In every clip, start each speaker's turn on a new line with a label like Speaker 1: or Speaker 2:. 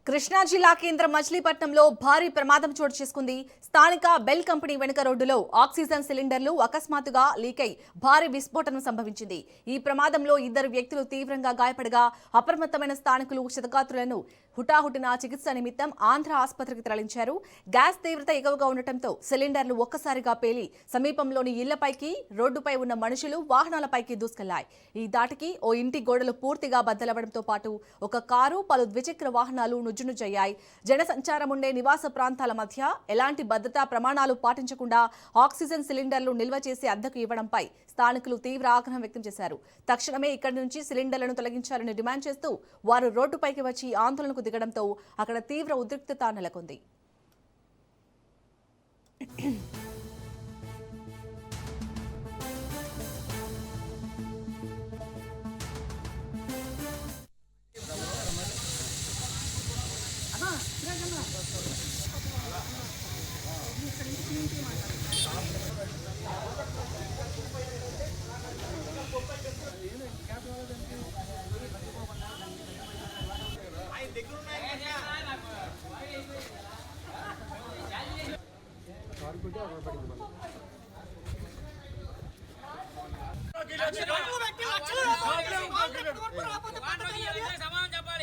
Speaker 1: కృష్ణా జిల్లా కేంద్రం మచిలీపట్నంలో భారీ ప్రమాదం చోటు చేసుకుంది. స్థానిక బెల్ కంపెనీ వెనుక రోడ్డులో ఆక్సిజన్ సిలిండర్లు అకస్మాత్తుగా లీకై భారీ విస్ఫోటనం సంభవించింది. ఈ ప్రమాదంలో 2 వ్యక్తులు తీవ్రంగా గాయపడగా అప్రమత్తమైన స్థానికులు క్షతగాత్రులను హుటాహుటిన చికిత్స నిమిత్తం ఆంధ్ర ఆసుపత్రికి తరలించారు. గ్యాస్ తీవ్రత ఎక్కువగా ఉండటంతో సిలిండర్లు ఒక్కసారిగా పేలి సమీపంలోని ఇళ్లపైకి, రోడ్డుపై ఉన్న మనుషులు, వాహనాలపైకి దూసుకెళ్లాయి. ఈ దాటికి ఓ ఇంటి గోడలు పూర్తిగా బద్దలవడంతో పాటు ఒక కారు, పలు ద్విచక్ర వాహనాలు నుజ్జునుజ్జయ్యాయి. జనసంచారం ఉండే నివాస ప్రాంతాల మధ్య ఎలాంటి భద్రతా ప్రమాణాలు పాటించకుండా ఆక్సిజన్ సిలిండర్లు నిల్వ చేసి అద్దెకు ఇవ్వడంపై స్థానికులు తీవ్ర ఆగ్రహం వ్యక్తం చేశారు. తక్షణమే ఇక్కడి నుంచి సిలిండర్లను తొలగించాలని డిమాండ్ చేస్తూ వారు రోడ్డుపైకి వచ్చి ఆందోళనకు దిగడంతో అక్కడ తీవ్ర ఉద్రిక్తత నెలకొంది.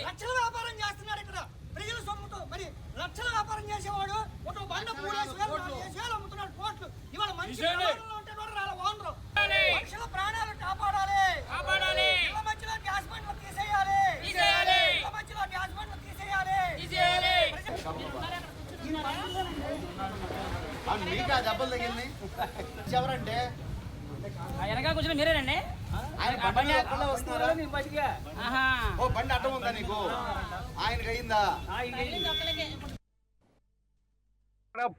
Speaker 2: లక్షల వ్యాపారం చేస్తున్నాడు ఇక్కడ ప్రజల సొమ్ముతో. మరి లక్షల వ్యాపారం చేసేవాడు ఒక బండ 3,000 అమ్ముతున్నాడు కోట్లు. ఇవాళ మనిషి ఉంటే ఓనరు మనుషుల ప్రాణాలు కాపాడాలి. ఇళ్ళ మధ్యలో గ్యాస్ బండ్లు తీసేయాలి. ఇళ్ళ మధ్యలో గ్యాస్ బండ్లు తీసేయాలి.
Speaker 3: మీకా దెబ్బలు తగిలినాయి ఎవరంటే
Speaker 4: వెనక కూర్చుని మీరేనండి.
Speaker 3: బండి అడ్డం ఉందా నీకు? ఆయనకి అయిందా?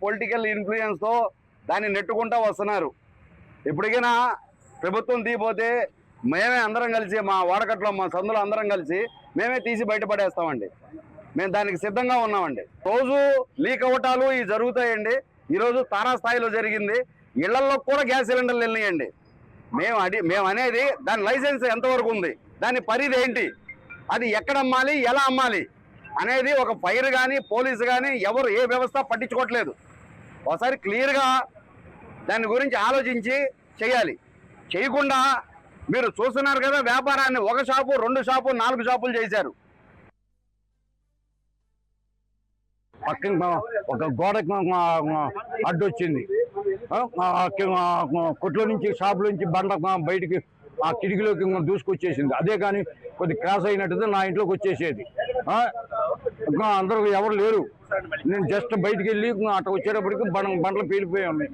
Speaker 3: పొలిటికల్ ఇన్ఫ్లుయెన్స్ తో దాన్ని నెట్టుకుంటా వస్తున్నారు. ఇప్పటికైనా ప్రభుత్వం తీయపోతే మేమే అందరం కలిసి మా వాడకట్లో మా సందులో అందరం కలిసి మేమే తీసి బయటపడేస్తామండి. మేము దానికి సిద్ధంగా ఉన్నామండి. రోజు లీక్ అవ్వటాలు ఇవి జరుగుతాయండి. ఈరోజు తారా స్థాయిలో జరిగింది. ఇళ్లల్లో కూడా గ్యాస్ సిలిండర్లు వెళ్ళినాయండి. మేము అనేది దాని లైసెన్స్ ఎంతవరకు ఉంది, దాని పరిధి ఏంటి, అది ఎక్కడ అమ్మాలి, ఎలా అమ్మాలి అనేది ఒక ఫైర్ కానీ పోలీసు కానీ ఎవరు ఏ వ్యవస్థ పట్టించుకోవట్లేదు. ఒకసారి క్లియర్గా దాని గురించి ఆలోచించి చేయాలి. చేయకుండా మీరు చూస్తున్నారు కదా, వ్యాపారాన్ని 1 షాపు 2 షాపు 4 షాపులు చేశారు.
Speaker 5: పక్కన ఒక గోడకి అడ్డొచ్చింది. కొట్లో నుంచి షాపుల నుంచి బండ బయటికి ఆ కిటికీలోకి దూసుకొచ్చేసింది. అదే కానీ కొద్ది క్రాస్ అయినట్టు నా ఇంట్లోకి వచ్చేసేది. అందరూ ఎవరు లేరు. నేను జస్ట్ బయటికి వెళ్ళి అట్లా వచ్చేటప్పటికి బండలు పేలిపోయి ఉన్నాయి.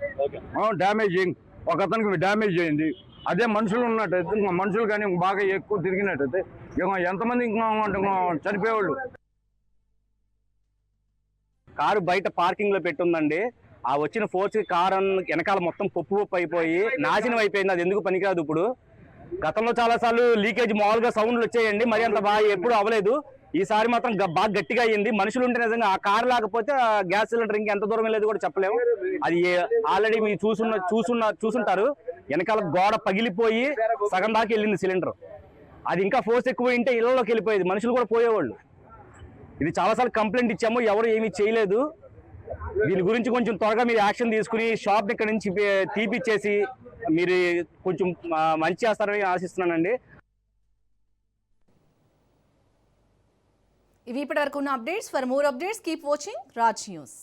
Speaker 5: డ్యామేజ్ ఒక అతనికి డ్యామేజ్ అయింది. అదే మనుషులు ఉన్నట్టయితే మనుషులు కానీ బాగా ఎక్కువ తిరిగినట్టయితే ఎంతమంది చనిపోయేవాళ్ళు.
Speaker 6: కారు బయట పార్కింగ్ లో పెట్టుందండి. ఆ వచ్చిన ఫోర్స్ కారు వెనకాల మొత్తం పప్పు అయిపోయి నాశనం అయిపోయింది. అది ఎందుకు పనికిరాదు. ఇప్పుడు గతంలో చాలా సార్లు లీకేజ్ మామూలుగా సౌండ్లు వచ్చాయండి, మరి అంత బాగా ఎప్పుడు అవ్వలేదు. ఈసారి మాత్రం బాగా గట్టిగా అయ్యింది. మనుషులు ఉంటే నిజంగా ఆ కారు లేకపోతే గ్యాస్ సిలిండర్ ఇంకెంత దూరం వెళ్ళేది కూడా చెప్పలేము. అది ఆల్రెడీ మీరు చూసుంటారు, వెనకాల గోడ పగిలిపోయి సగం దాకా వెళ్ళింది సిలిండర్. అది ఇంకా ఫోర్స్ ఎక్కువ ఉంటే ఇళ్లలోకి వెళ్ళిపోయేది, మనుషులు కూడా పోయేవాళ్ళు. ఇది చాలాసార్లు కంప్లైంట్ ఇచ్చాము, ఎవరు ఏమీ చేయలేదు. దీని గురించి కొంచెం త్వరగా మీరు యాక్షన్ తీసుకుని షాప్ ఇక్కడ నుంచి తీపిచ్చేసి మీరు కొంచెం మంచి చేస్తారని ఆశిస్తున్నానండి.
Speaker 1: ఇవి ఇప్పటివరకు ఉన్న updates. For more updates keep watching Raj news.